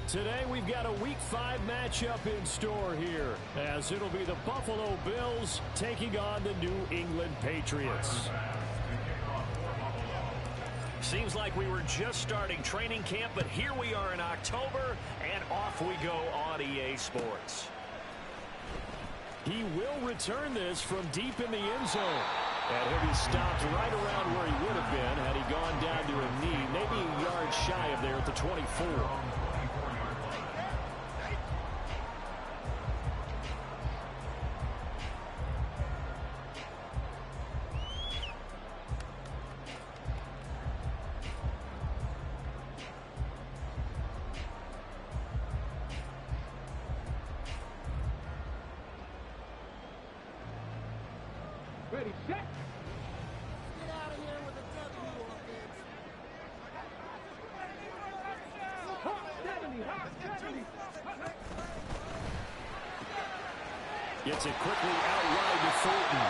Today we've got a Week 5 matchup in store here, as it'll be the Buffalo Bills taking on the New England Patriots. Seems like we were just starting training camp, but here we are in October, and off we go on EA Sports. He will return this from deep in the end zone. And he'll be stopped right around where he would have been had he gone down to a knee, maybe a yard shy of there at the 24. Ready, set. Get out of here with a W offense. Hot 70, hot 70. Gets it quickly out wide to Thornton.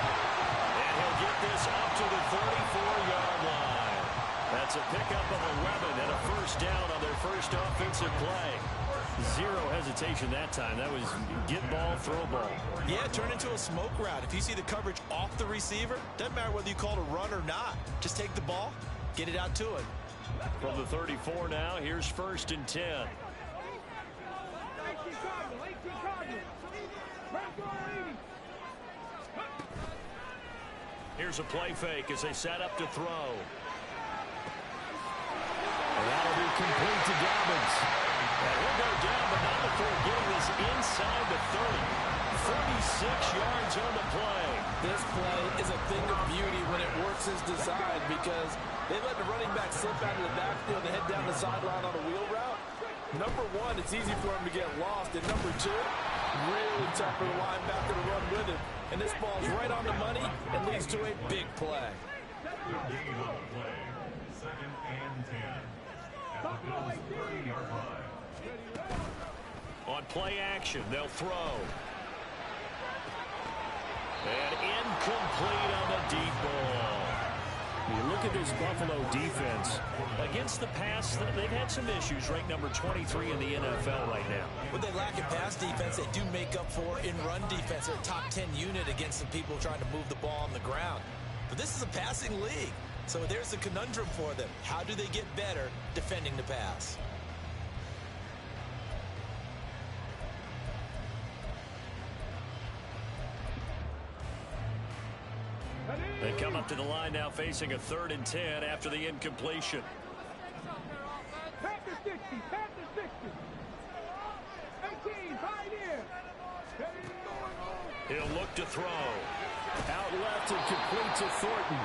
And he'll get this up to the 34-yard line. That's a pickup of 11 and a first down on their first offensive play. Zero hesitation that time. That was get ball, throw ball. Yeah, turn into a smoke route. If you see the coverage off the receiver, doesn't matter whether you call it a run or not. Just take the ball, get it out to it. From the 34 now, here's 1st and 10. 18 Cardinal. Here's a play fake as they set up to throw. And that'll be complete to Dobbins. And he'll go down, but not before getting this inside the 30. 46 yards on the play. This play is a thing of beauty when it works as designed because they let the running back slip out of the backfield and head down the sideline on a wheel route. Number one, it's easy for him to get lost. And number two, really tough for the linebacker to run with it. And this ball's right on the money and leads to a big play. Second and 10. At the Bills' 30-yard line. On play action, they'll throw. And incomplete on the deep ball. You look at this Buffalo defense. Against the pass, they've had some issues. Ranked number 23 in the NFL right now. What they lack in pass defense, they do make up for in run defense. They're a top 10 unit against some people trying to move the ball on the ground. But this is a passing league. So there's a conundrum for them. How do they get better defending the pass? They come up to the line now facing a 3rd and 10 after the incompletion. Panther 60, Panther 60. 18, Pioneer. He'll look to throw. Out left and complete to Thornton.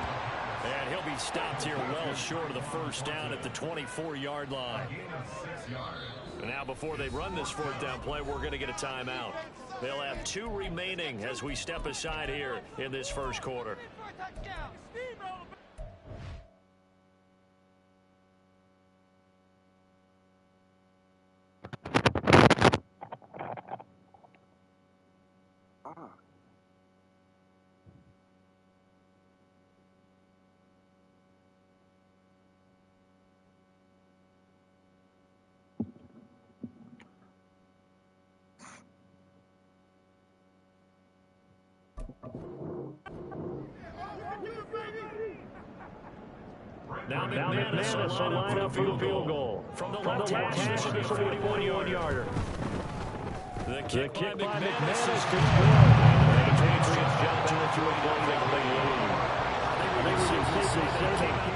And he'll be stopped here well short of the first down at the 24-yard line. And now before they run this 4th down play, we're going to get a timeout. They'll have 2 remaining as we step aside here in this first quarter. Now McManus will line up for the field goal. From the left hash, this will be a 41-yarder. The kick by McManus is good. And the Patriots jump into a 1-0 lead. They seem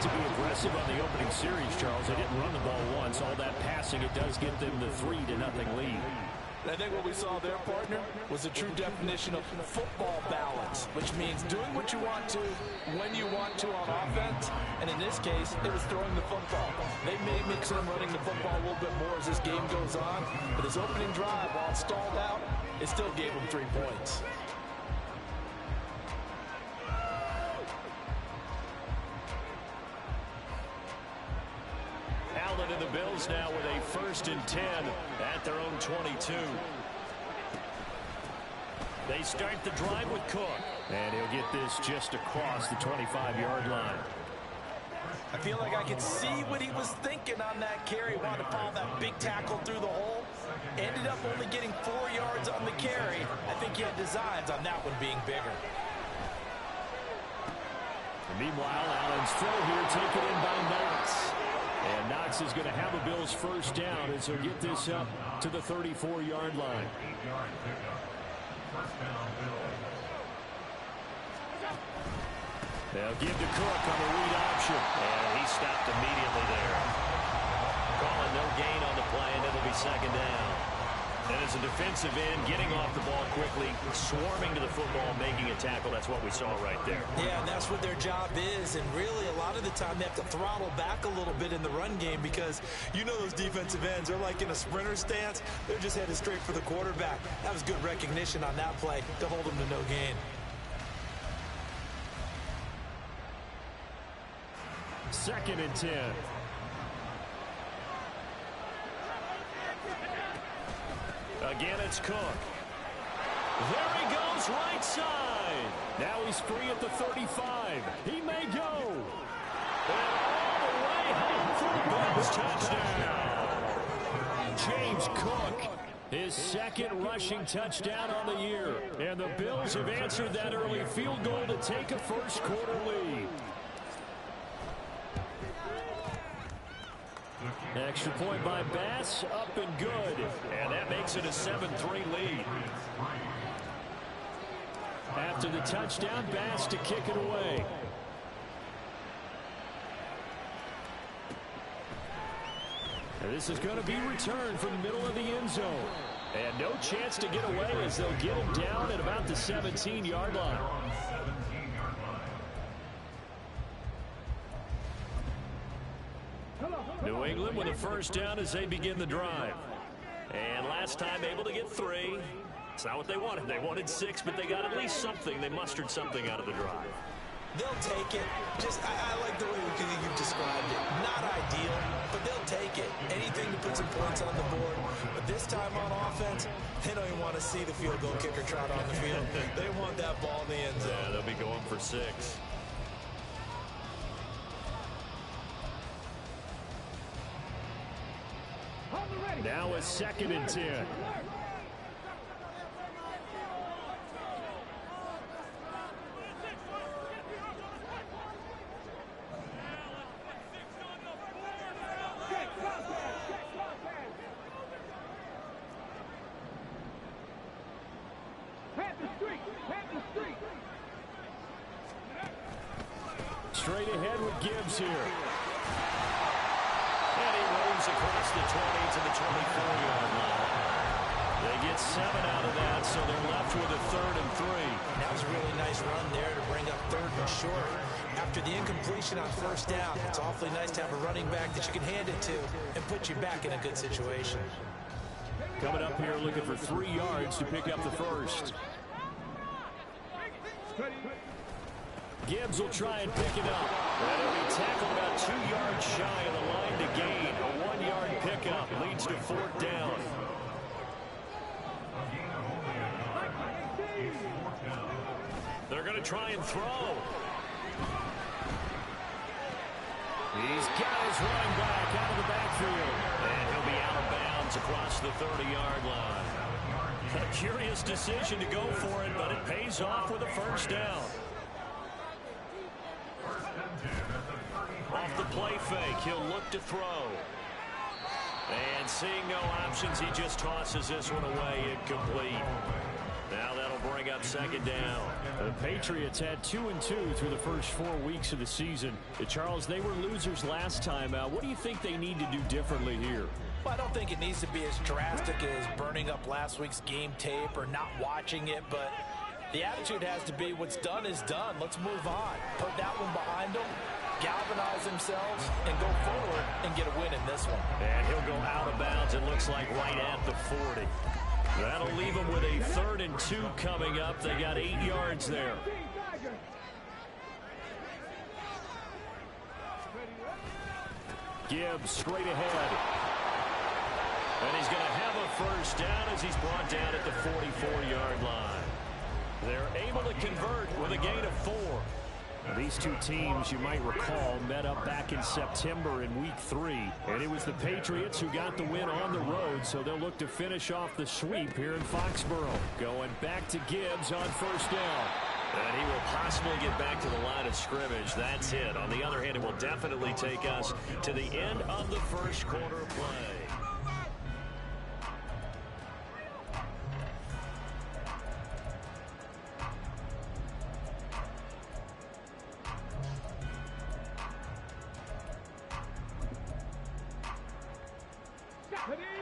to be aggressive on the opening series, Charles. They didn't run the ball once. All that passing, it does get them the 3-0 lead. I think what we saw there, partner, was a true definition of football balance, which means doing what you want to, when you want to on offense, and in this case, it was throwing the football. They may mix in running the football a little bit more as this game goes on, but his opening drive, while it stalled out, it still gave him 3 points. Allen and the Bills now with a 1st and 10 at their own 22. They start the drive with Cook. And he'll get this just across the 25-yard line. I feel like I could see what he was thinking on that carry. Wanted to follow that big tackle through the hole. Ended up only getting 4 yards on the carry. I think he had designs on that one being bigger. Meanwhile, Allen's throw here taken in by Knox. And Knox is going to have a Bills first down as he'll get this up to the 34-yard line. 8-yard pickup. First down, Bills. They'll give to Cook on the read option. And he stopped immediately there. Calling no gain on the play, and it'll be second down. And as a defensive end, getting off the ball quickly, swarming to the football, making a tackle, that's what we saw right there. Yeah, and that's what their job is. And really, a lot of the time, they have to throttle back a little bit in the run game because you know those defensive ends, they're like in a sprinter stance. They're just headed straight for the quarterback. That was good recognition on that play to hold them to no gain. Second and 10. Again, it's Cook. There he goes, right side. Now he's free at the 35. He may go. And all the way home for the Bills touchdown. James Cook, his second rushing touchdown on the year. And the Bills have answered that early field goal to take a first quarter lead. Extra point by Bass, up and good. And that makes it a 7-3 lead. After the touchdown, Bass to kick it away. And this is going to be returned from the middle of the end zone. And no chance to get away as they'll get him down at about the 17-yard line. New England with a first down as they begin the drive. And last time able to get 3. It's not what they wanted. They wanted 6, but they got at least something. They mustered something out of the drive. They'll take it. I like the way you've described it. Not ideal, but they'll take it. Anything to put some points on the board. But this time on offense, they don't even want to see the field goal kicker trot on the field. They want that ball in the end zone. Yeah, they'll be going for 6. Now a second and 10. Straight ahead with Gibbs here. And he rolls across the 20 to the 24-yard line. They get 7 out of that, so they're left with a 3rd and 3. That was a really nice run there to bring up 3rd and short. After the incompletion on first down, it's awfully nice to have a running back that you can hand it to and put you back in a good situation. Coming up here looking for 3 yards to pick up the first. Gibbs will try and pick it up. And he'll be tackled about 2 yards shy of the line to gain. A 1-yard pickup leads to 4th down. They're going to try and throw. He's got his running back out of the backfield. And he'll be out of bounds across the 30-yard line. A curious decision to go for it, but it pays off with a first down. Off the play fake, he'll look to throw. And seeing no options, he just tosses this one away incomplete. Now that'll bring up second down. The Patriots had 2-2 through the first 4 weeks of the season. Charles, they were losers last time out. What do you think they need to do differently here? Well, I don't think it needs to be as drastic as burning up last week's game tape or not watching it, but the attitude has to be what's done is done. Let's move on. Put that one behind them, galvanize themselves, and go forward and get a win in this one. And he'll go out of bounds, it looks like right at the 40. That'll leave them with a 3rd and 2 coming up. They got 8 yards there. Gibbs straight ahead. And he's going to have a first down as he's brought down at the 44-yard line. They're able to convert with a gain of 4. These two teams, you might recall, met up back in September in Week 3. And it was the Patriots who got the win on the road, so they'll look to finish off the sweep here in Foxborough. Going back to Gibbs on first down. And he will possibly get back to the line of scrimmage. That's it. On the other hand, it will definitely take us to the end of the first quarter play.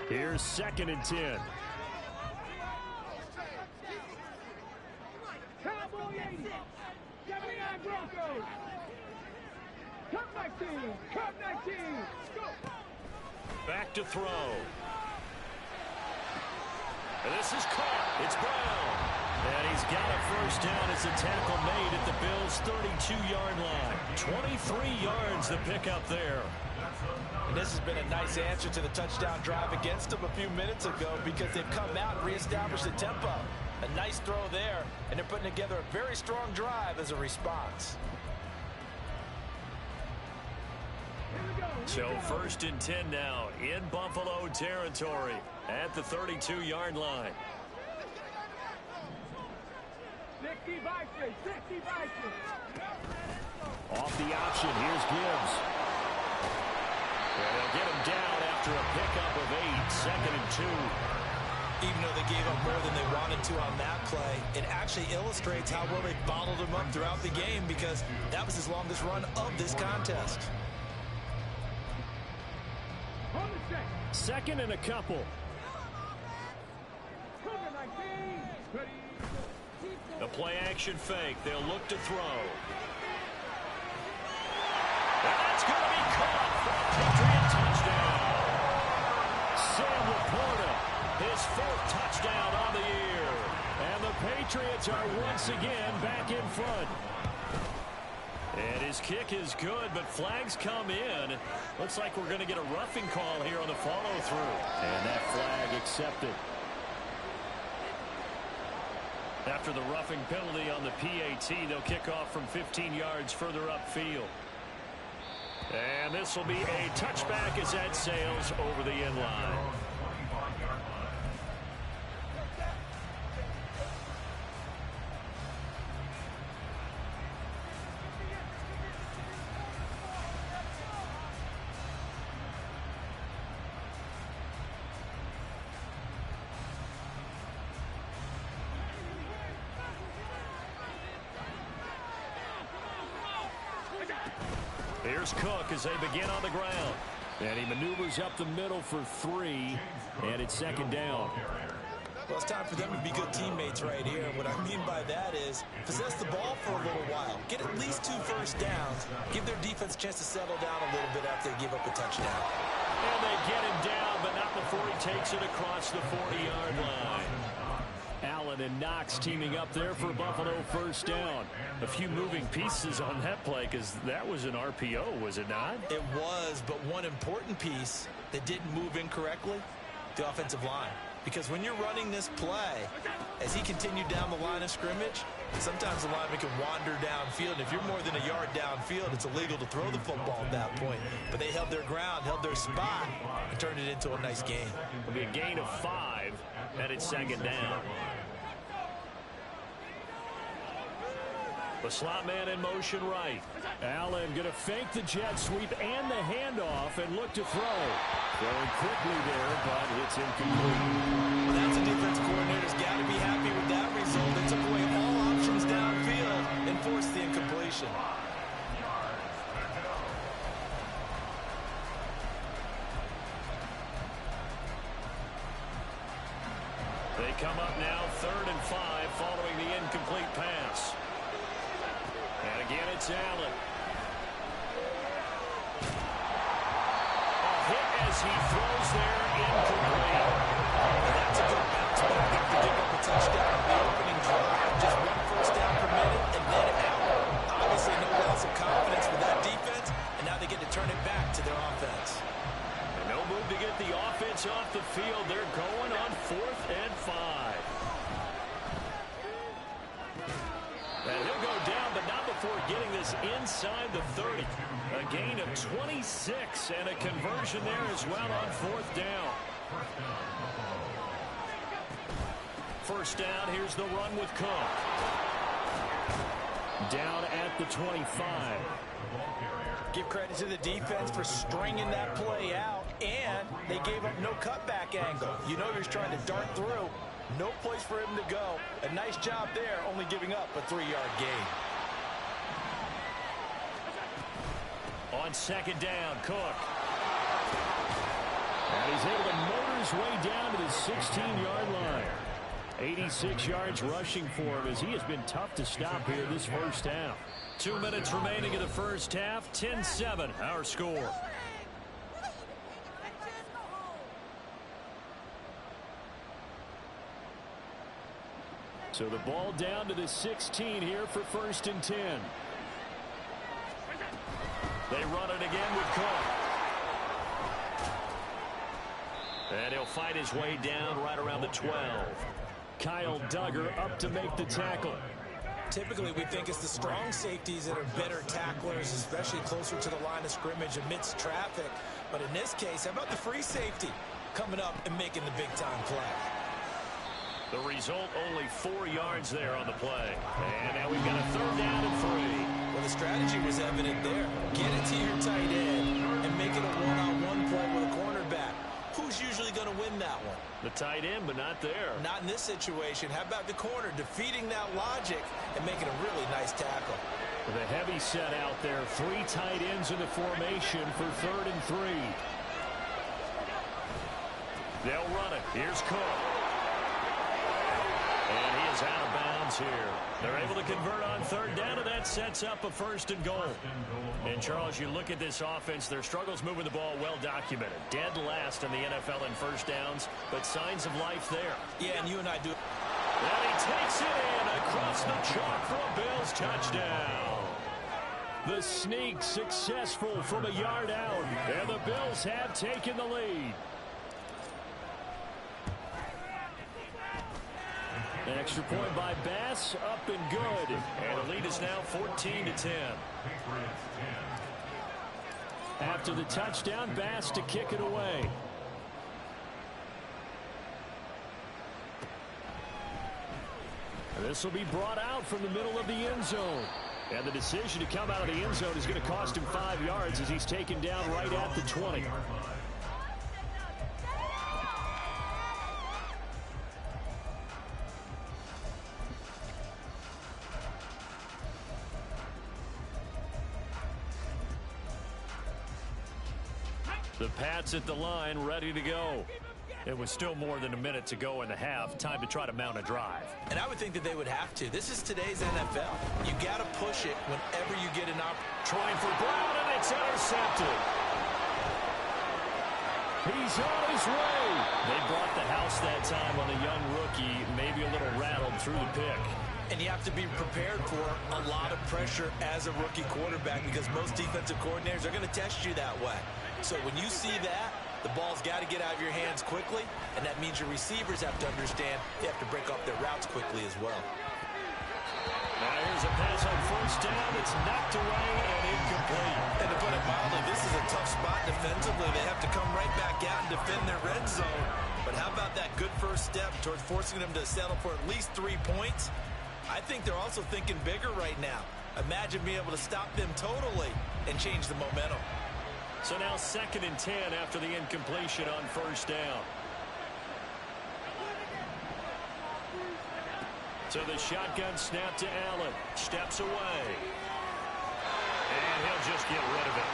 Here's 2nd and 10. Cowboy 80. 79 Broncos. Cup 19. Cup 19. Go. Back to throw. And this is caught. It's Brown. And he's got a first down as the tackle made at the Bills' 32-yard line. 23 yards the pickup there. And this has been a nice answer to the touchdown drive against them a few minutes ago because they've come out and reestablished the tempo. A nice throw there, and they're putting together a very strong drive as a response. So 1st and 10 now in Buffalo territory at the 32-yard line. 60 Vikings. 60 Vikings. Off the option, here's Gibbs. And they'll get him down after a pickup of 8, 2nd and 2. Even though they gave up more than they wanted to on that play, it actually illustrates how well they bottled him up throughout the game because that was his longest run of this contest. 2nd and a couple. The play action fake. They'll look to throw. And that's going to be caught for a Patriot touchdown. Sam Laporta, his 4th touchdown on the year. And the Patriots are once again back in front. And his kick is good, but flags come in. Looks like we're going to get a roughing call here on the follow-through. And that flag accepted. After the roughing penalty on the PAT, they'll kick off from 15 yards further upfield. And this will be a touchback as that sails over the end line. Here's Cook as they begin on the ground. And he maneuvers up the middle for 3. And it's 2nd down. Well, it's time for them to be good teammates right here. What I mean by that is possess the ball for a little while. Get at least 2 first downs. Give their defense a chance to settle down a little bit after they give up a touchdown. And they get him down, but not before he takes it across the 40-yard line. Allen and Knox teaming up there for Buffalo first down. A few moving pieces on that play because that was an RPO, was it not? It was, but one important piece that didn't move incorrectly, the offensive line. Because when you're running this play, as he continued down the line of scrimmage, sometimes the lineman can wander downfield. If you're more than a yard downfield, it's illegal to throw the football at that point. But they held their ground, held their spot, and turned it into a nice gain. It'll be a gain of 5, and it's 2nd down. The slot man in motion right. Allen going to fake the jet sweep and the handoff and look to throw. Throwing quickly there, but it's incomplete. Well, that's a defense coordinator's got to be happy with that result. They took away all options downfield and forced the incompletion. They come up now 3rd and 5 following the incomplete pass. And again, it's Allen. A hit as he throws there, incomplete. That's a good bounce back after giving up a touchdown on the opening drive. Just 1 first down per minute and then out. Obviously, no loss of confidence with that defense, and now they get to turn it back to their offense. And no move to get the offense off the field. They're going on 4th and 5. And he'll go down, but not before getting this is inside the 30. A gain of 26 and a conversion there as well on 4th down. First down, here's the run with Cook. Down at the 25. Give credit to the defense for stringing that play out, and they gave up no cutback angle. You know he's trying to dart through. No place for him to go. A nice job there, only giving up a 3-yard gain. On 2nd down, Cook. And he's able to motor his way down to the 16-yard line. 86 yards rushing for him as he has been tough to stop here this first half. 2 minutes remaining in the first half. 10-7 our score. So the ball down to the 16 here for 1st and 10. They run it again with Cook. And he'll fight his way down right around the 12. Kyle Duggar up to make the tackle. Typically, we think it's the strong safeties that are better tacklers, especially closer to the line of scrimmage amidst traffic. But in this case, how about the free safety coming up and making the big-time play? The result, only 4 yards there on the play. And now we've got a 3rd down and 3. Well, the strategy was evident there. Get it to your tight end and make it a one-on-one play with a cornerback. Who's usually going to win that one? The tight end, but not there. Not in this situation. How about the corner defeating that logic and making a really nice tackle? With a heavy set out there, 3 tight ends in the formation for 3rd and 3. They'll run it. Here's Cook. And he is out of bounds here. They're able to convert on 3rd down, and that sets up a 1st and goal. And, Charles, you look at this offense, their struggles moving the ball well documented. Dead last in the NFL in 1st downs, but signs of life there. Yeah, and you and I do. And he takes it in across the chalk for a Bills touchdown. The sneak successful from a yard out, and the Bills have taken the lead. An extra point by Bass, up and good. And the lead is now 14-10. After the touchdown, Bass to kick it away. This will be brought out from the middle of the end zone. And the decision to come out of the end zone is going to cost him 5 yards as he's taken down right at the 20. The Pats at the line, ready to go. It was still more than a minute to go in the half. Time to try to mount a drive. And I would think that they would have to. This is today's NFL. You got to push it whenever you get an opportunity. Trying for Brown, and it's intercepted. He's on his way. They brought the house that time on the young rookie, maybe a little rattled through the pick. And you have to be prepared for a lot of pressure as a rookie quarterback because most defensive coordinators are going to test you that way. So when you see that, the ball's got to get out of your hands quickly, and that means your receivers have to understand they have to break up their routes quickly as well. Now here's a pass on 1st down. It's knocked away and incomplete. And to put it mildly, this is a tough spot defensively. They have to come right back out and defend their red zone. But how about that good first step towards forcing them to settle for at least 3 points? I think they're also thinking bigger right now. Imagine being able to stop them totally and change the momentum. So now 2nd and 10 after the incompletion on 1st down. So the shotgun snap to Allen. Steps away. And he'll just get rid of it.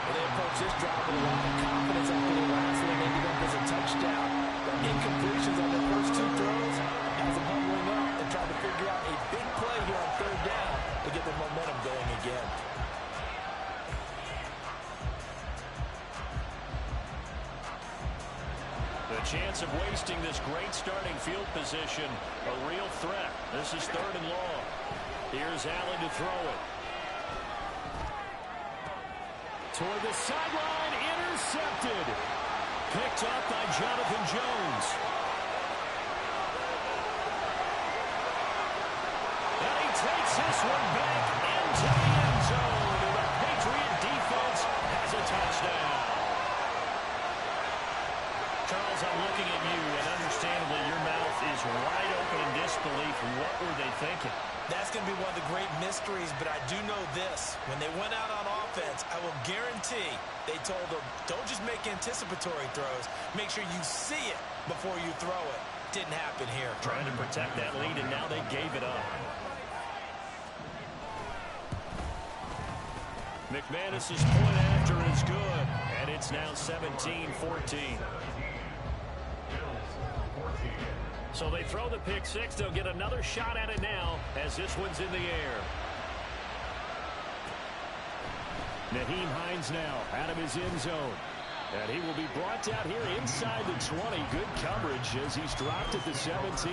Well, they approach this drive with a lot of confidence after the last one ended up as a touchdown. The incompletions on the first 2 throws has them humbling up and trying to figure out a big play here on 3rd down to get the momentum going again. The chance of wasting this great starting field position, a real threat. This is 3rd and long. Here's Allen to throw it. Toward the sideline, intercepted. Picked up by Jonathan Jones. And he takes this one back into the end zone. the touchdown. Charles, I'm looking at you, and understandably, your mouth is wide open in disbelief. What were they thinking? That's going to be one of the great mysteries, but I do know this. When they went out on offense, I will guarantee they told them, don't just make anticipatory throws. Make sure you see it before you throw it. Didn't happen here. Trying to protect that lead, and now they gave it up. McManus's point after is good, and it's now 17-14. So they throw the pick six. They'll get another shot at it now as this one's in the air. Nyheim Hines now out of his end zone. And he will be brought down here inside the 20. Good coverage as he's dropped at the 17.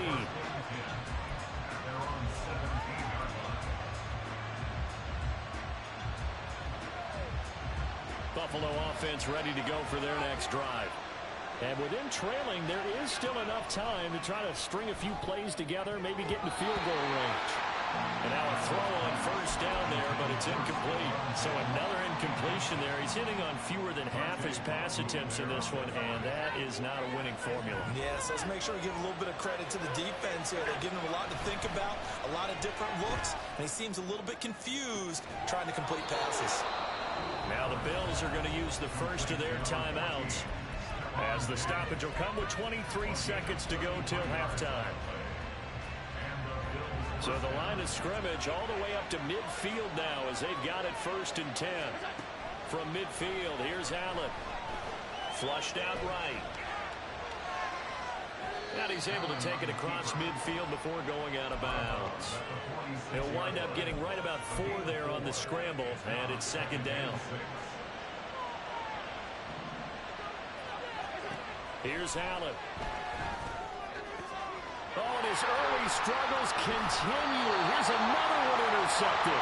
Buffalo offense ready to go for their next drive. And with them trailing, there is still enough time to try to string a few plays together, maybe get in the field goal range. And now a throw on first down there, but it's incomplete. So another incompletion there. He's hitting on fewer than half his pass attempts in this one, and that is not a winning formula. Yes, let's make sure we give a little bit of credit to the defense here. They're giving him a lot to think about, a lot of different looks, and he seems a little bit confused trying to complete passes. Now the Bills are going to use the first of their timeouts, as the stoppage will come with 23 seconds to go till halftime. So the line of scrimmage all the way up to midfield now as they've got it 1st and 10. From midfield, here's Allen. Flushed out right. And he's able to take it across midfield before going out of bounds. He'll wind up getting right about 4 there on the scramble, and it's 2nd down. Here's Allen. Oh, and his early struggles continue. Here's another one intercepted.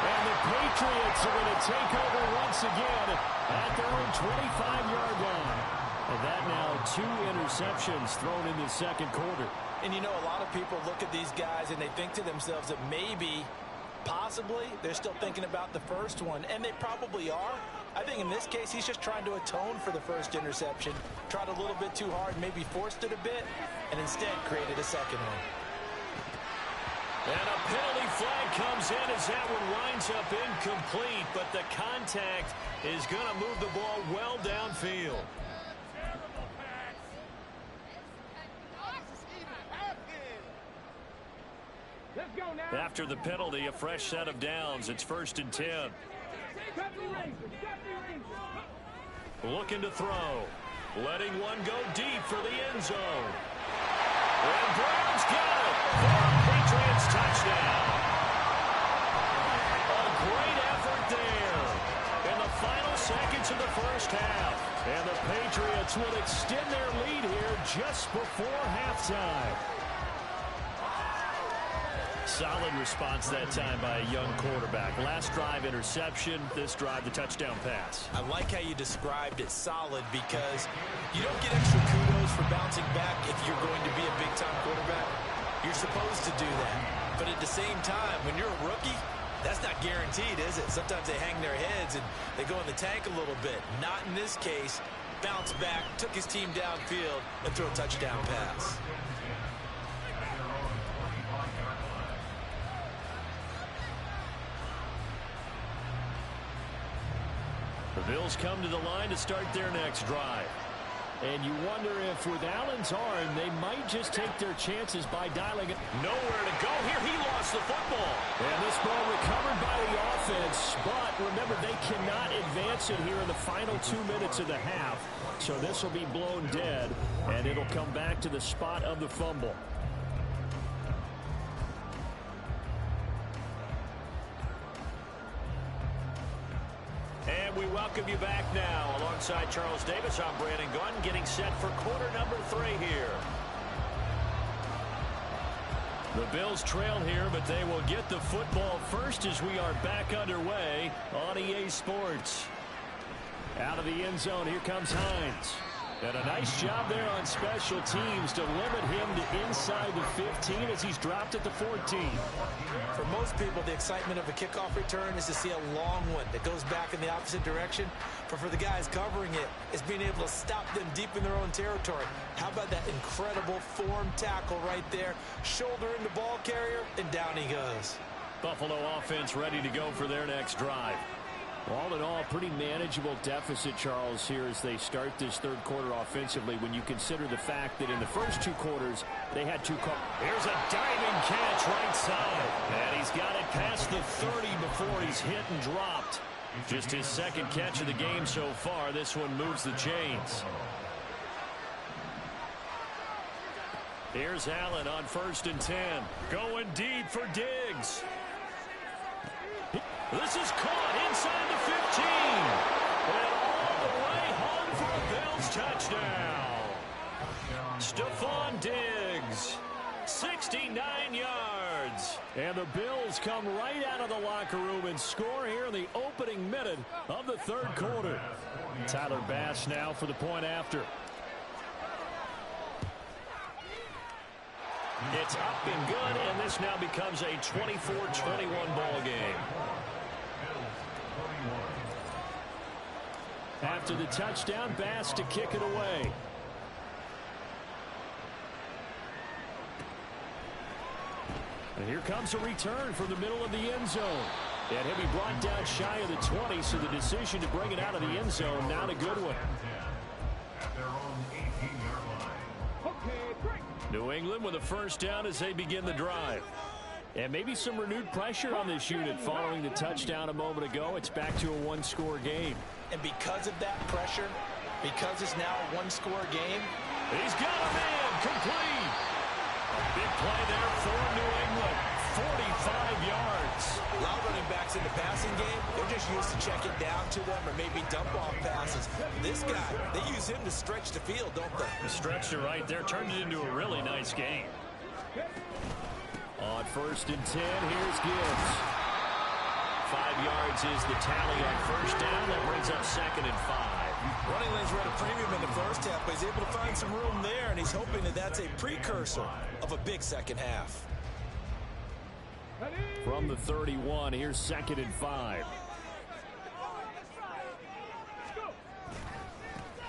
And the Patriots are going to take over once again at their own 25-yard line. And that now 2 interceptions thrown in the 2nd quarter. And you know, a lot of people look at these guys and they think to themselves that maybe, possibly, they're still thinking about the first one. And they probably are. I think in this case, he's just trying to atone for the first interception. Tried a little bit too hard, maybe forced it a bit, and instead created a second one. And a penalty flag comes in as that one winds up incomplete, but the contact is going to move the ball well downfield. After the penalty, a fresh set of downs. It's 1st and 10. Looking to throw. Letting one go deep for the end zone. And Brown's got it for a Patriots touchdown. A great effort there in the final seconds of the first half. And the Patriots will extend their lead here just before halftime. Solid response that time by a young quarterback. Last drive interception, this drive the touchdown pass. I like how you described it, solid, because you don't get extra kudos for bouncing back if you're going to be a big-time quarterback. You're supposed to do that. But at the same time, when you're a rookie, that's not guaranteed, is it? Sometimes they hang their heads and they go in the tank a little bit. Not in this case. Bounce back, took his team downfield, and threw a touchdown pass. The Bills come to the line to start their next drive. And you wonder if with Allen's arm, they might just take their chances by dialing it. Nowhere to go here. He lost the football. And this ball recovered by the offense. But remember, they cannot advance it here in the final 2 minutes of the half. So this will be blown dead, and it'll come back to the spot of the fumble. And we welcome you back now. Alongside Charles Davis, I'm Brandon Gunn, getting set for quarter number 3 here. The Bills trail here, but they will get the football first as we are back underway on EA Sports. Out of the end zone, here comes Hines. And a nice job there on special teams to limit him to inside the 15 as he's dropped at the 14. For most people, the excitement of a kickoff return is to see a long one that goes back in the opposite direction. But for the guys covering it, it's being able to stop them deep in their own territory. How about that incredible form tackle right there? Shoulder into ball carrier, and down he goes. Buffalo offense ready to go for their next drive. All in all, pretty manageable deficit, Charles, here as they start this third quarter offensively when you consider the fact that in the first 2 quarters, they had 2 calls. Here's a diving catch right side. And he's got it past the 30 before he's hit and dropped. Just his second catch of the game so far. This one moves the chains. Here's Allen on 1st and 10. Going deep for Diggs. This is caught inside the 15. And all the way home for a Bills touchdown. Stephon Diggs, 69 yards. And the Bills come right out of the locker room and score here in the opening minute of the third quarter. Tyler Bass now for the point after. It's up and good, and this now becomes a 24-21 ball game. After the touchdown, Bass to kick it away. And here comes a return from the middle of the end zone. And he'll be brought down shy of the 20, so the decision to bring it out of the end zone, not a good one. New England with a first down as they begin the drive. And maybe some renewed pressure on this unit following the touchdown a moment ago. It's back to a 1-score game. And because of that pressure, because it's now a 1-score game, he's got a man complete. A big play there for New England. 45 yards. A lot of running backs in the passing game, they're just used to check it down to them or maybe dump off passes. This guy, they use him to stretch the field, don't they? Stretched it right there, turned it into a really nice game. On 1st and 10, here's Gibbs. 5 yards is the tally on first down. That brings up 2nd and 5. Running lanes were at a premium in the first half, but he's able to find some room there, and he's hoping that that's a precursor of a big second half. From the 31, here's 2nd and 5.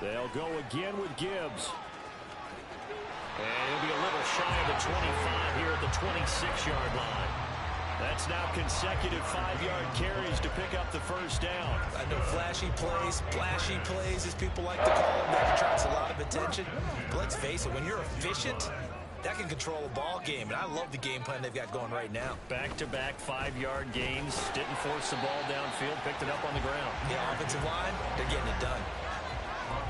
They'll go again with Gibbs. And he'll be a little shy of the 25 here at the 26-yard line. That's now consecutive 5-yard carries to pick up the first down. I know flashy plays, splashy plays, as people like to call them, that attracts a lot of attention. But let's face it, when you're efficient, that can control a ball game, and I love the game plan they've got going right now. Back-to-back 5-yard gains, didn't force the ball downfield, picked it up on the ground. Yeah, offensive line, they're getting it done.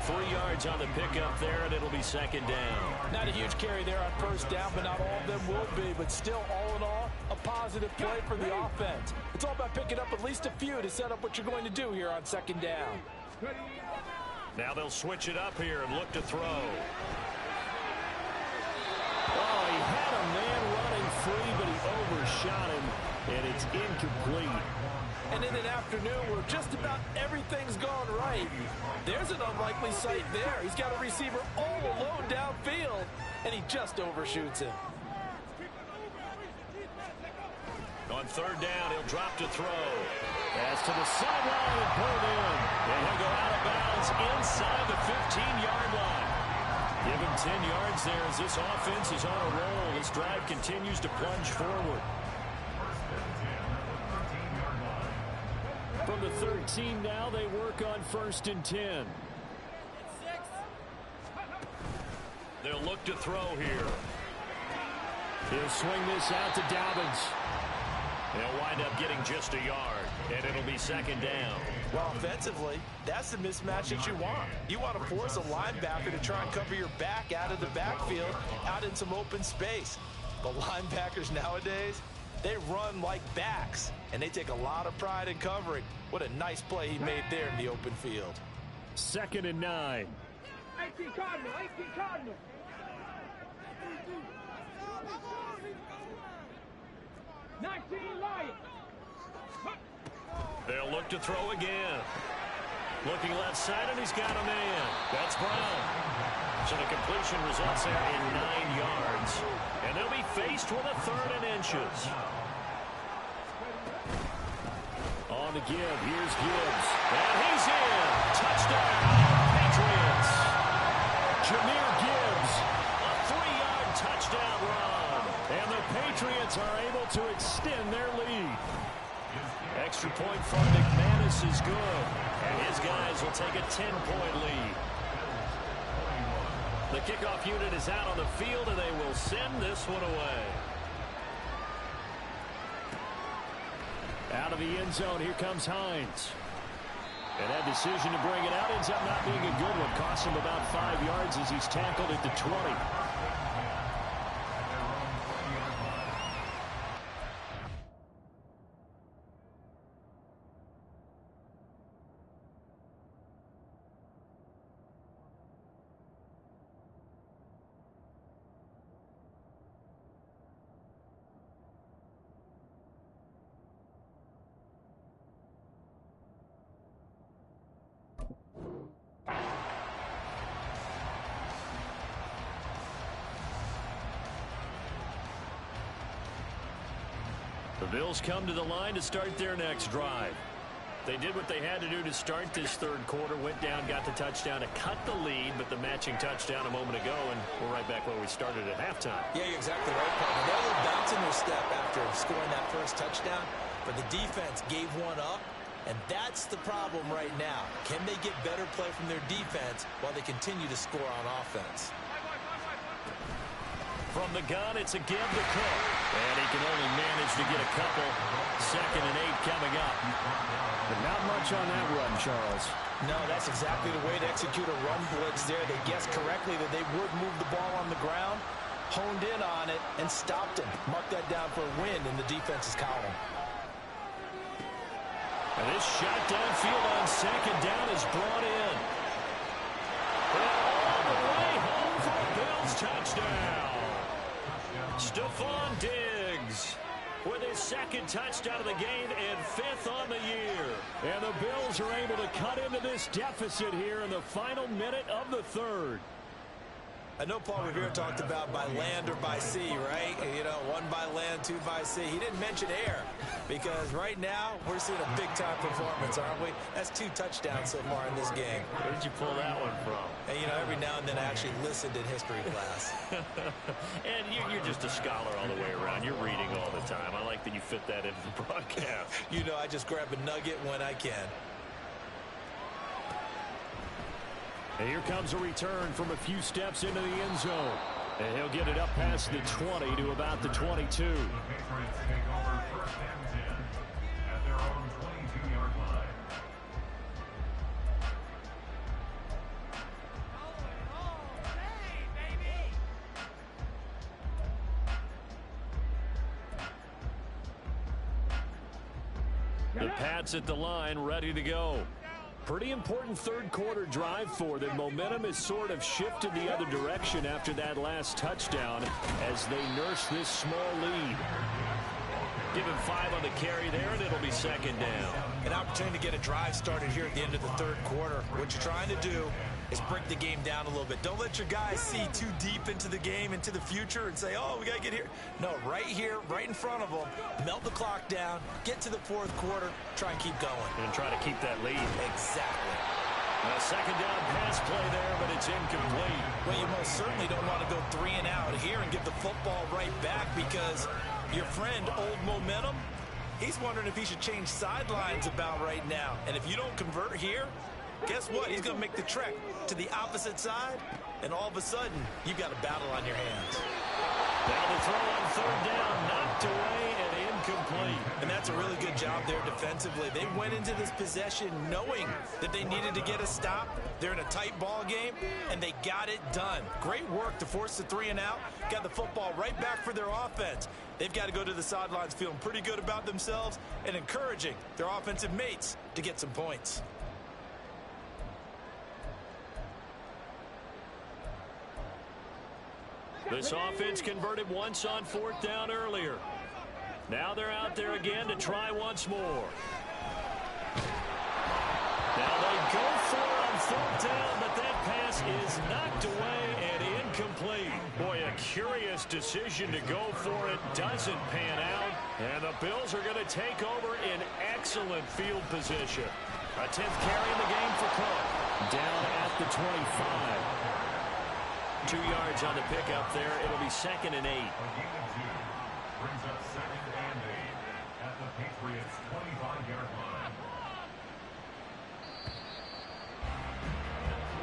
3 yards on the pickup there, and it'll be 2nd down. Not a huge carry there on first down, but not all of them will be. But still, all in all, a positive play for the offense. It's all about picking up at least a few to set up what you're going to do here on 2nd down. Now they'll switch it up here and look to throw. Oh, he had a man running free, but he overshot him, and it's incomplete. And in an afternoon where just about everything's gone right, there's an unlikely sight there. He's got a receiver all alone downfield, and he just overshoots him. On 3rd down, he'll drop to throw. Pass to the sideline and pulled in. And he'll go out of bounds inside the 15-yard line. Give him 10 yards there as this offense is on a roll. This drive continues to plunge forward. From the 13 now, they work on 1st and 10. They'll look to throw here. He'll swing this out to Dobbins. They'll wind up getting just a yard, and it'll be 2nd down. Well, offensively, that's the mismatch that you want. You want to force a linebacker to try and cover your back out of the backfield, out in some open space. But linebackers nowadays, they run like backs, and they take a lot of pride in covering. What a nice play he made there in the open field. 2nd and 9. 18 Cardinal, 18 Cardinal. 19 Lions. They'll look to throw again. Looking left side, and he's got a man. That's Brown. So the completion results there in 9 yards. And they'll be faced with a 3rd and inches. On the give. Here's Gibbs. And he's in. Touchdown, Patriots. Jahmyr Gibbs. A 3-yard touchdown run. And the Patriots are able to extend their lead. Extra point from McManus is good. And his guys will take a 10-point lead. The kickoff unit is out on the field, and they will send this one away. Out of the end zone, here comes Hines. And that decision to bring it out ends up not being a good one. Costs him about 5 yards as he's tackled at the 20. The Bills come to the line to start their next drive. They did what they had to do to start this 3rd quarter. Went down, got the touchdown to cut the lead, but the matching touchdown a moment ago, and we're right back where we started at halftime. Yeah, you're exactly right, partner. They're a little bounce in their step after scoring that first touchdown, but the defense gave one up, and that's the problem right now. Can they get better play from their defense while they continue to score on offense? From the gun, it's a give to Cook. And he can only manage to get a couple. 2nd and 8 coming up. But not much on that run, Charles. No, that's exactly the way to execute a run blitz there. They guessed correctly that they would move the ball on the ground, honed in on it, and stopped him. Mark that down for a win in the defense's column. And this shot downfield on 2nd down is brought in. And all the way home for a Bills touchdown. Stephon Diggs with his 2nd touchdown of the game and 5th on the year. And the Bills are able to cut into this deficit here in the final minute of the 3rd. I know Paul Revere talked about by land or by sea, right? You know, 1 by land, 2 by sea. He didn't mention air because right now we're seeing a big-time performance, aren't we? That's 2 touchdowns so far in this game. Where did you pull that one from? And, you know, every now and then I actually listened in history class. And you're just a scholar all the way around. You're reading all the time. I like that you fit that into the broadcast. You know, I just grab a nugget when I can. And here comes a return from a few steps into the end zone. And he'll get it up past the 20 to about the 22. The Patriots take over 1st and 10 at their own 22-yard line. The Pats at the line, ready to go. Pretty important 3rd quarter drive for them. Momentum has sort of shifted the other direction after that last touchdown as they nurse this small lead. Give him 5 on the carry there, and it'll be 2nd down. An opportunity to get a drive started here at the end of the 3rd quarter. What you're trying to do is break the game down a little bit. Don't let your guys see too deep into the game, into the future, and say, oh, we got to get here. No, right here, right in front of them, melt the clock down, get to the 4th quarter, try and keep going. And try to keep that lead. Exactly. A 2nd down pass play there, but it's incomplete. Well, you most certainly don't want to go 3 and out here and give the football right back because your friend, Old Momentum, he's wondering if he should change sidelines about right now. And if you don't convert here, guess what? He's going to make the trek to the opposite side, and all of a sudden, you've got a battle on your hands. Now the throw on 3rd down, knocked away and incomplete. And that's a really good job there defensively. They went into this possession knowing that they needed to get a stop. They're in a tight ball game, and they got it done. Great work to force the 3 and out. Got the football right back for their offense. They've got to go to the sidelines feeling pretty good about themselves and encouraging their offensive mates to get some points. This offense converted once on 4th down earlier. Now they're out there again to try once more. Now they go for it on fourth down, but that pass is knocked away and incomplete. Boy, a curious decision to go for it. Doesn't pan out. And the Bills are going to take over in excellent field position. A 10th carry in the game for Cook. Down at the 25. 2 yards on the pickup there. It'll be 2nd and 8. A gain of 2 brings up 2nd and 8 at the Patriots' 25-yard line.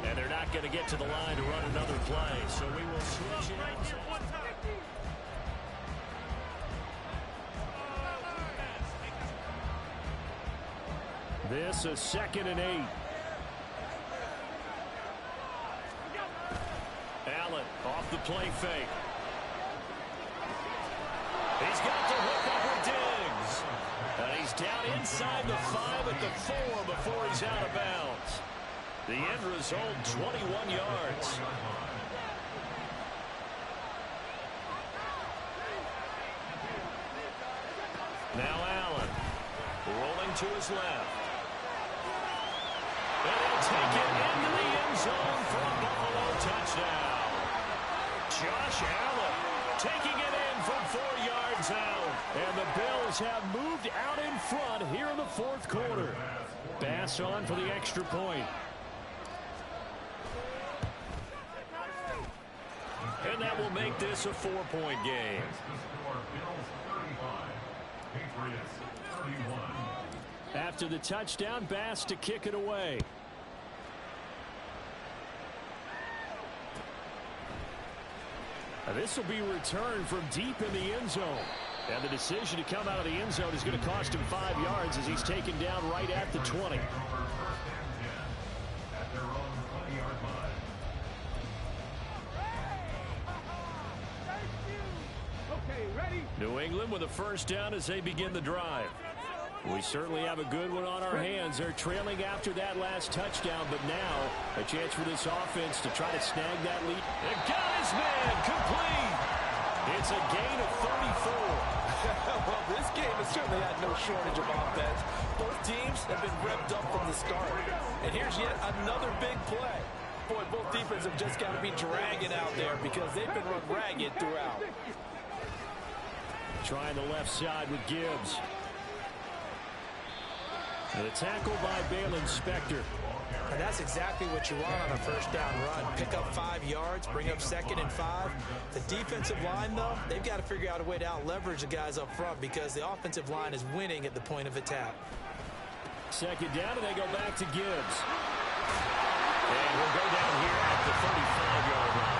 And they're not going to get to the line to run another play, so we will switch it out. This is 2nd and 8. Allen off the play fake. He's got the hook up with Diggs. And he's down inside the 5 at the 4 before he's out of bounds. The end result, 21 yards. Now Allen rolling to his left. And he'll take it into the end zone for a Buffalo touchdown. Josh Allen taking it in from 4 yards out. And the Bills have moved out in front here in the fourth quarter. Bass on for the extra point. And that will make this a 4-point game. After the touchdown, Bass to kick it away. This will be returned from deep in the end zone. And the decision to come out of the end zone is going to cost him 5 yards as he's taken down right at the 20. New England with a first down as they begin the drive. We certainly have a good one on our hands. They're trailing after that last touchdown, but now a chance for this offense to try to snag that lead. And got his man complete. It's a gain of 34. Well, this game has certainly had no shortage of offense. Both teams have been revved up from the start. And here's yet another big play. Boy, both defenses have just got to be dragging out there because they've been run ragged throughout. Trying the left side with Gibbs. And a tackle by Baylon Spector. And that's exactly what you want on a first down run. Pick up 5 yards, bring up 2nd and 5. The defensive line, though, they've got to figure out a way to out-leverage the guys up front because the offensive line is winning at the point of attack. 2nd down, and they go back to Gibbs. And we'll go down here at the 35-yard line.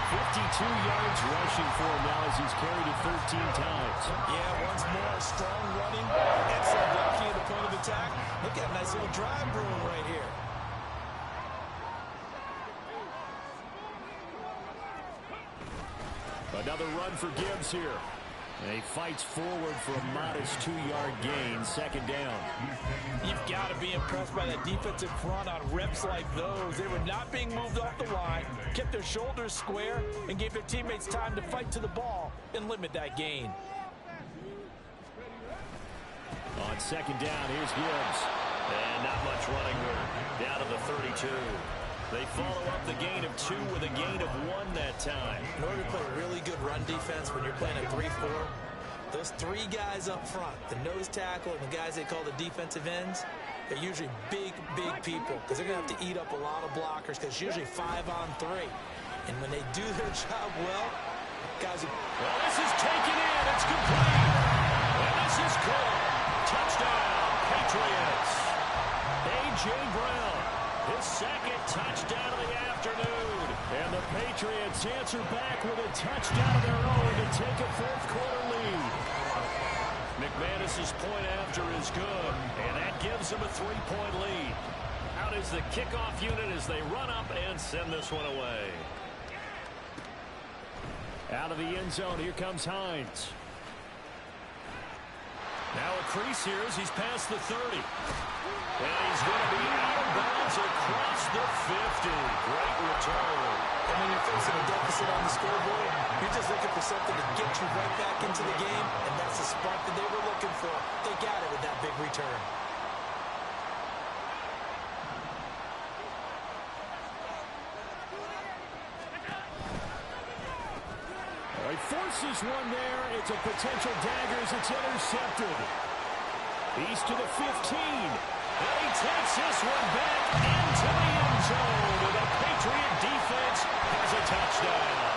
52 yards rushing for him now as he's carried it 13 times. Yeah, once more, strong running, excellent blocking at the point of attack. Look at a nice little drive brewing right here. Another run for Gibbs here. And he fights forward for a modest 2-yard gain, 2nd down. You've got to be impressed by that defensive front on reps like those. They were not being moved off the line, kept their shoulders square, and gave their teammates time to fight to the ball and limit that gain. On 2nd down, here's Gibbs. And not much running room. Down to the 32. They follow up the gain of 2 with a gain of 1 that time. In order to play really good run defense when you're playing a 3-4, those 3 guys up front, the nose tackle and the guys they call the defensive ends, they're usually big people because they're going to have to eat up a lot of blockers because it's usually 5-on-3. And when they do their job well, guys are... Well, this is taken in. It's complete. And this is caught. Touchdown, Patriots. A.J. Brown. His 2nd touchdown of the afternoon. And the Patriots answer back with a touchdown of their own to take a fourth-quarter lead. McManus's point after is good, and that gives them a 3-point lead. Out is the kickoff unit as they run up and send this one away. Out of the end zone, here comes Hines. Now a crease here as he's past the 30. And he's going to be out of bounds across the 50. Great return. And when you're facing a deficit on the scoreboard, you're just looking for something to get you right back into the game, and that's the spark that they were looking for. They got it with that big return. forces one there. It's a potential dagger as it's intercepted. He's to the 15. And he takes this one back into the end zone. And the Patriot defense has a touchdown.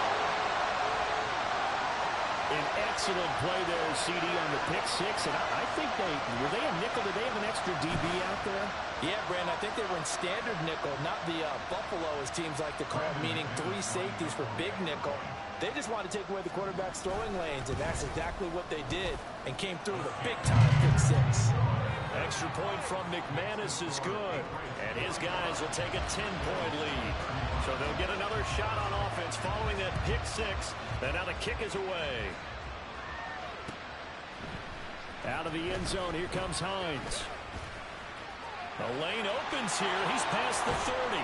An excellent play there, CD, on the pick six. And I think were they a nickel? Did they have an extra DB out there? Yeah, Brandon, I think they were in standard nickel, not the Buffalo, as teams like to call it, meaning 3 safeties for big nickel. They just wanted to take away the quarterback's throwing lanes, and that's exactly what they did, and came through with a big-time pick six. Extra point from McManus is good, and his guys will take a 10-point lead. So they'll get another shot on offense following that pick six, and now the kick is away. Out of the end zone, here comes Hines. The lane opens here. He's past the 30.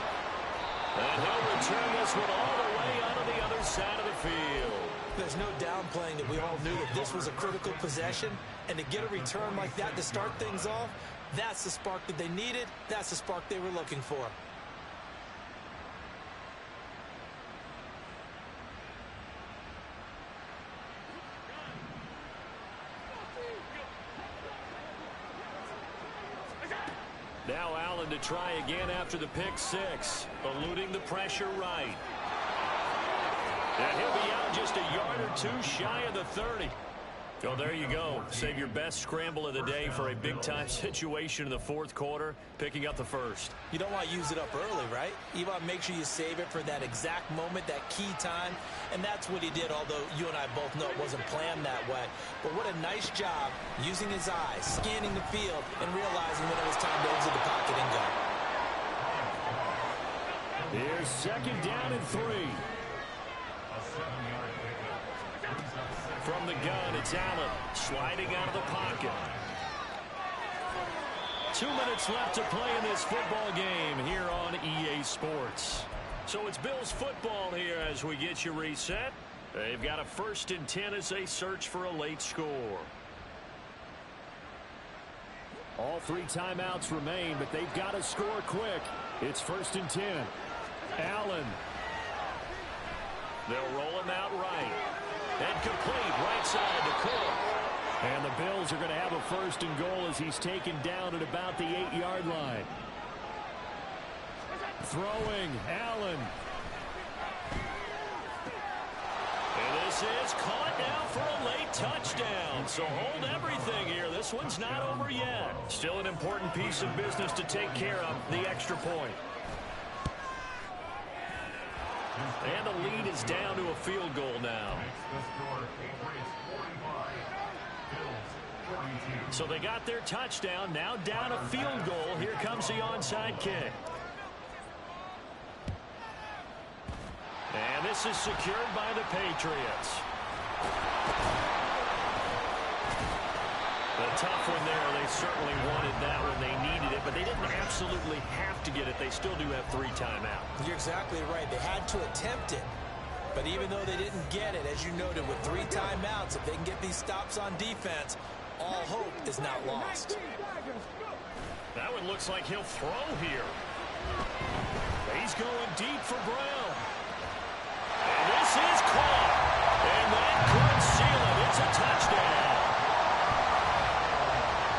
And he'll return this one all the way out of the other side of the field. There's no downplaying that we all knew that this was a critical possession, and to get a return like that to start things off, that's the spark that they needed. That's the spark they were looking for. Now Allen to try again after the pick six, eluding the pressure right. And he'll be out just a yard or two shy of the 30. So there you go. Save your best scramble of the day for a big-time situation in the fourth quarter, picking up the first. You don't want to use it up early, right? You want to make sure you save it for that exact moment, that key time, and that's what he did, although you and I both know it wasn't planned that way. But what a nice job using his eyes, scanning the field, and realizing when it was time to exit the pocket and go. Here's second down and 3. From the gun, it's Allen sliding out of the pocket. 2 minutes left to play in this football game here on EA Sports. So it's Bills football here as we get you reset. They've got a 1st and 10 as they search for a late score. All 3 timeouts remain, but they've got to score quick. It's 1st and 10. Allen. They'll roll him out right. And complete right side to Cook. And the Bills are going to have a 1st and goal as he's taken down at about the 8-yard line. Throwing, Allen. And this is caught now for a late touchdown. So hold everything here. This one's not over yet. Still an important piece of business to take care of, the extra point. And the lead is down to a field goal now. So they got their touchdown, now down a field goal. Here comes the onside kick. And this is secured by the Patriots. A tough one there. They certainly wanted that when they needed it, but they didn't absolutely have to get it. They still do have 3 timeouts. You're exactly right. They had to attempt it. But even though they didn't get it, as you noted, with 3 timeouts, if they can get these stops on defense, all hope is not lost. That one looks like he'll throw here. He's going deep for Brown. And this is caught. And that could seal it. It's a touchdown.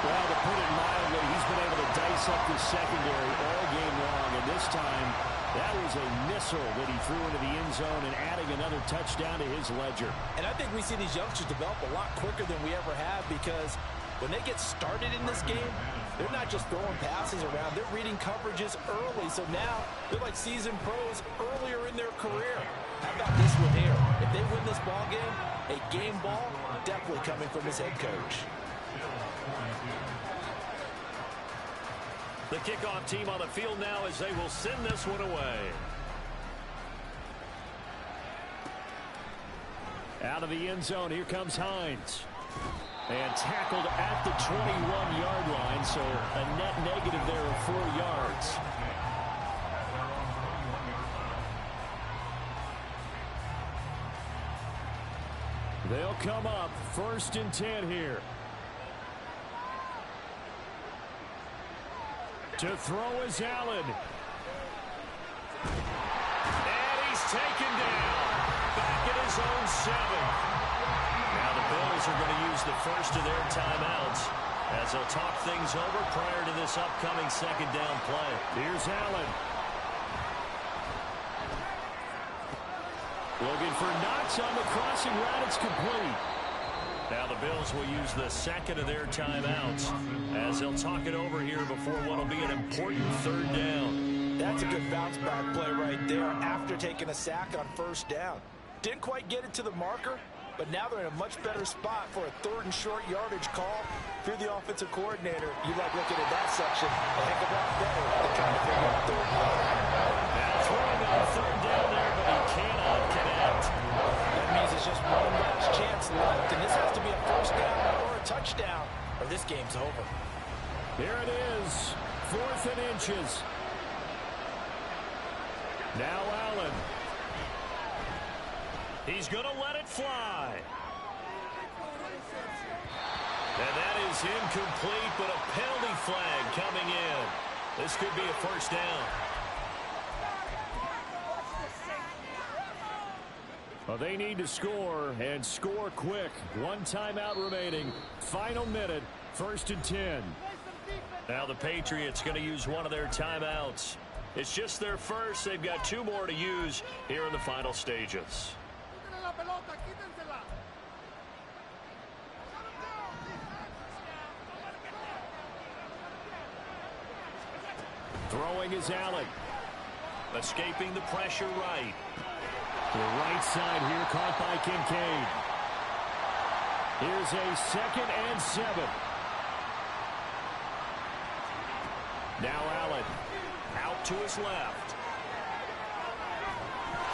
Well, to put it mildly, he's been able to dice up the secondary all game long. And this time, that was a missile that he threw into the end zone and adding another touchdown to his ledger. And I think we see these youngsters develop a lot quicker than we ever have, because when they get started in this game, they're not just throwing passes around. They're reading coverages early. So now they're like seasoned pros earlier in their career. How about this one here? If they win this ball game, a game ball definitely coming from his head coach. The kickoff team on the field now as they will send this one away. Out of the end zone, here comes Hines. And tackled at the 21-yard line, so a net negative there of 4 yards. They'll come up 1st and 10 here. To throw is Allen. And he's taken down. Back at his own 7. Now the Bills are going to use the first of their timeouts as they'll talk things over prior to this upcoming second down play. Here's Allen. Looking for Knox on the crossing route. It's complete. Now the Bills will use the second of their timeouts as they'll talk it over here before what will be an important third down. That's a good bounce back play right there after taking a sack on first down. Didn't quite get it to the marker, but now they're in a much better spot for a third and short yardage call. If you're the offensive coordinator, you like looking at that section a heck of a lot better than trying to figure out third down. Now throwing on third down there, but he cannot connect. That means it's just one last chance left, and this has to be a first down or a touchdown, or this game's over. Here it is, 4th and inches. Now Allen. He's going to let it fly. And that is incomplete, but a penalty flag coming in. This could be a first down. Well, they need to score, and score quick. One timeout remaining. Final minute, 1st and 10. Now the Patriots going to use one of their timeouts. It's just their first. They've got 2 more to use here in the final stages. Throwing is Allen. Escaping the pressure right. To the right side here, caught by Kincaid. Here's a 2nd and 7. Now Allen. Out to his left.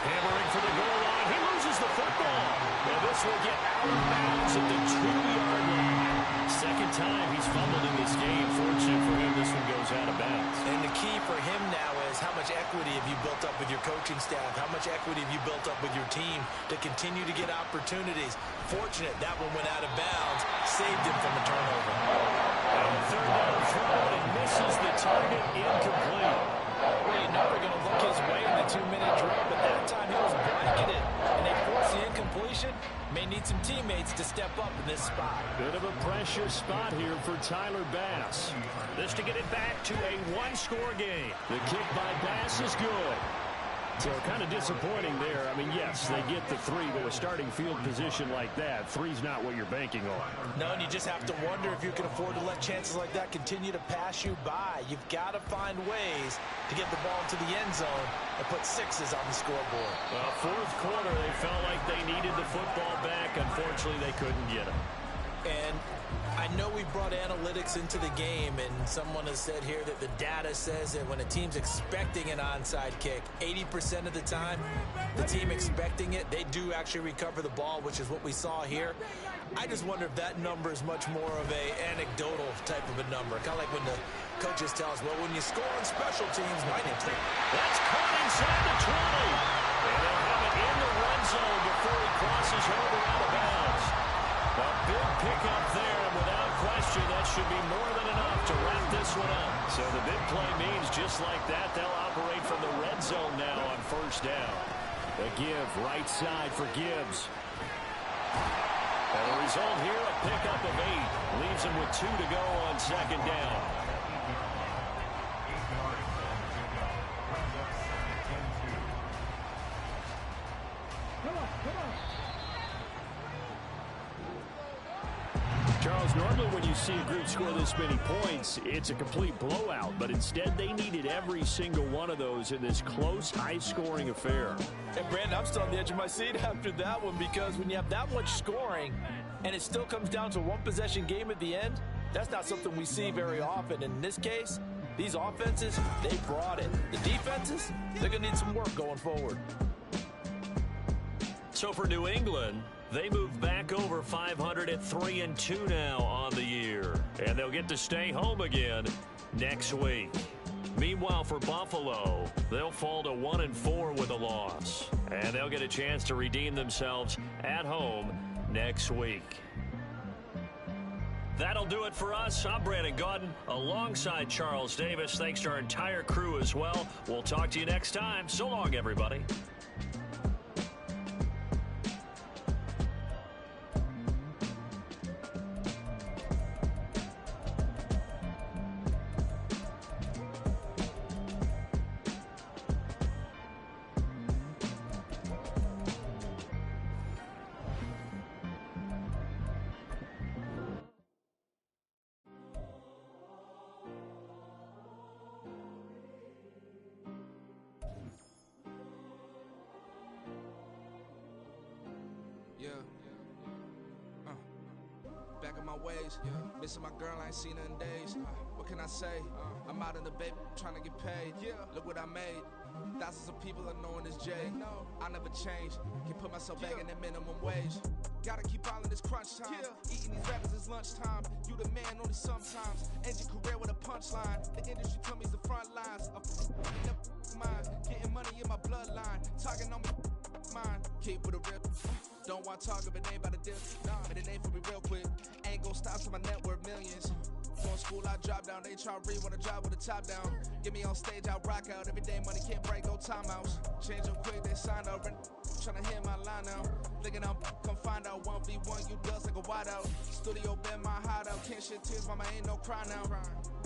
Hammering for the goal line. He loses the football. And this will get out of bounds at the 2-yard line. Second time he's fumbled in this game. Fortunate for him, this one goes out of bounds. And the key for him now is how much equity have you built up with your coaching staff? How much equity have you built up with your team to continue to get opportunities? Fortunate that one went out of bounds. Saved him from a turnover. And third down throw, and it misses the target. Incomplete. Well, you know they're going to look his way in the 2-minute drill, but that time he was blanketed, and they forced the incompletion. May need some teammates to step up in this spot. Bit of a pressure spot here for Tyler Bass. This to get it back to a 1-score game. The kick by Bass is good. So kind of disappointing there. I mean, yes, they get the 3, but with starting field position like that, 3's not what you're banking on. No, and you just have to wonder if you can afford to let chances like that continue to pass you by. You've got to find ways to get the ball to the end zone and put 6s on the scoreboard. Well, 4th quarter, they felt like they needed the football back. Unfortunately, they couldn't get it. And I know we brought analytics into the game, and someone has said here that the data says that when a team's expecting an onside kick, 80% of the time, the team expecting it, they do actually recover the ball, which is what we saw here. I just wonder if that number is much more of a anecdotal type of a number. Kind of like when the coaches tell us, well, when you score on special teams, 90%. That's caught inside the 20. And they'll have it in the red zone before he crosses over out of bounds. A big pickup there, and without question, that should be more than enough to wrap this one up. So the big play means just like that, they'll operate from the red zone now on first down. The give right side for Gibbs. And the result here, a pickup of 8. Leaves him with 2 to go on second down. Charles, normally when you see a group score this many points, it's a complete blowout. But instead, they needed every single one of those in this close, high-scoring affair. And, Brandon, I'm still on the edge of my seat after that one, because when you have that much scoring and it still comes down to a one-possession game at the end, that's not something we see very often. In this case, these offenses, they brought it. The defenses, they're going to need some work going forward. So for New England, they move back over 500 at 3-2 now on the year. And they'll get to stay home again next week. Meanwhile, for Buffalo, they'll fall to 1-4 with a loss. And they'll get a chance to redeem themselves at home next week. That'll do it for us. I'm Brandon Gaudin alongside Charles Davis. Thanks to our entire crew as well. We'll talk to you next time. So long, everybody. back in my ways. Missing my girl, I ain't seen her in days. What can I say? I'm out in the baby, trying to get paid. Look what I made. Thousands of people are knowing this Jay. I never change. Can put myself back in the minimum wage. Gotta keep all in this crunch time. Eating these rappers is lunchtime. You the man only sometimes. End your career with a punchline. The industry told me it's the front lines. Mine. Getting money in my bloodline. Talking on my mind. Keep with a real. Don't want to talk if it ain't about a dip. But it ain't for me real quick. Ain't gon' stop till my net worth millions. Going school, I drop down. They try to read when I drop with the top down. Get me on stage, I rock out. Every day money can't break, no timeouts. Change them quick, they sign up. Tryna hit my line now. Thinking I'm come find out 1v1, you dust like a wideout. Studio been my hideout. Can't shed tears, mama ain't no cry now.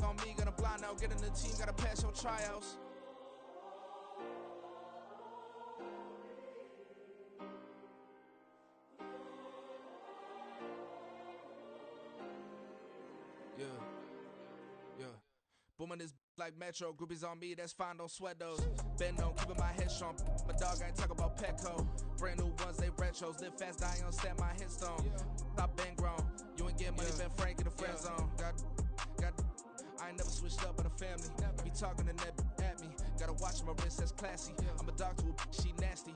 On me, gonna blind out. Get in the team, gotta pass your tryouts. Yeah. Booming this like Metro, groupies on me, that's fine, don't sweat those. Bend on, keeping my head strong. My dog ain't talk about Petco. Brand new ones, they retros. Live fast, dying on set my headstone. Stop been grown. You ain't getting money, been Frank in the friend zone. I ain't never switched up on a family. Be talking to that at me. Gotta watch my wrist, that's classy. I'm a dog to a she nasty.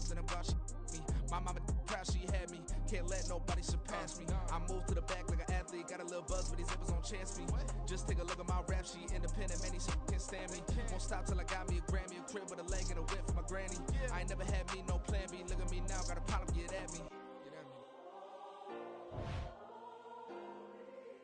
And I'm glad she me. My mama proud she had me. Can't let nobody surpass me. I move to the back like an athlete. Got a little buzz, but these zippers don't chance me. Just take a look at my rap sheet. Independent, man, these can't stand me. Won't stop till I got me a Grammy, a crib with a leg and a whip for my granny. I ain't never had me no plan B. Look at me now, got a problem, get at me.